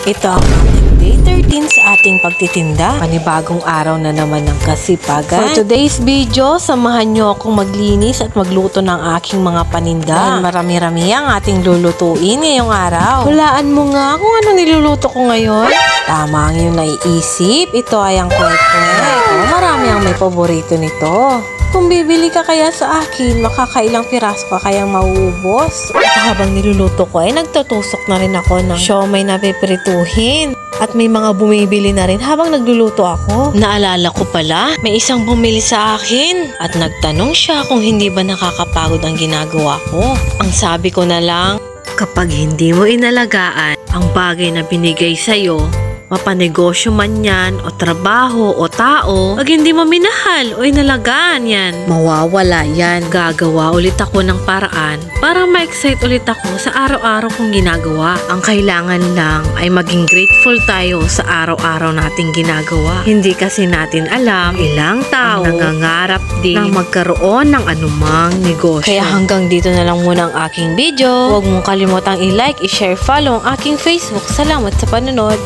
Ito ang ating day 13 sa ating pagtitinda. Panibagong araw na naman ng kasipagan. For today's video, samahan nyo akong maglinis at magluto ng aking mga paninda. Marami-rami ang ating lulutuin ngayong araw. Hulaan mo nga kung anong niluluto ko ngayon. Tama ang iyong naiisip. Ito ay ang kwek-kwek. Marami ang may paborito nito. Kung bibili ka kaya sa akin, makakailang piraso ka kayang mauubos. At habang niluluto ko ay nagtutusok na rin ako ng siomay na pipirituhin. At may mga bumibili na rin habang nagluluto ako. Naalala ko pala, may isang bumili sa akin. At nagtanong siya kung hindi ba nakakapagod ang ginagawa ko. Ang sabi ko na lang, kapag hindi mo inalagaan ang bagay na binigay sa'yo, mapanegosyo man yan, o trabaho, o tao, pag hindi mo minahal o inalagaan yan, mawawala yan. Gagawa ulit ako ng paraan para ma-excite ulit ako sa araw-araw kong ginagawa. Ang kailangan lang ay maging grateful tayo sa araw-araw nating ginagawa. Hindi kasi natin alam, ilang tao ang nangangarap din na magkaroon ng anumang negosyo. Kaya hanggang dito na lang muna ang aking video. Huwag mong kalimutang i-like, i-share, follow ang aking Facebook. Salamat sa panonood.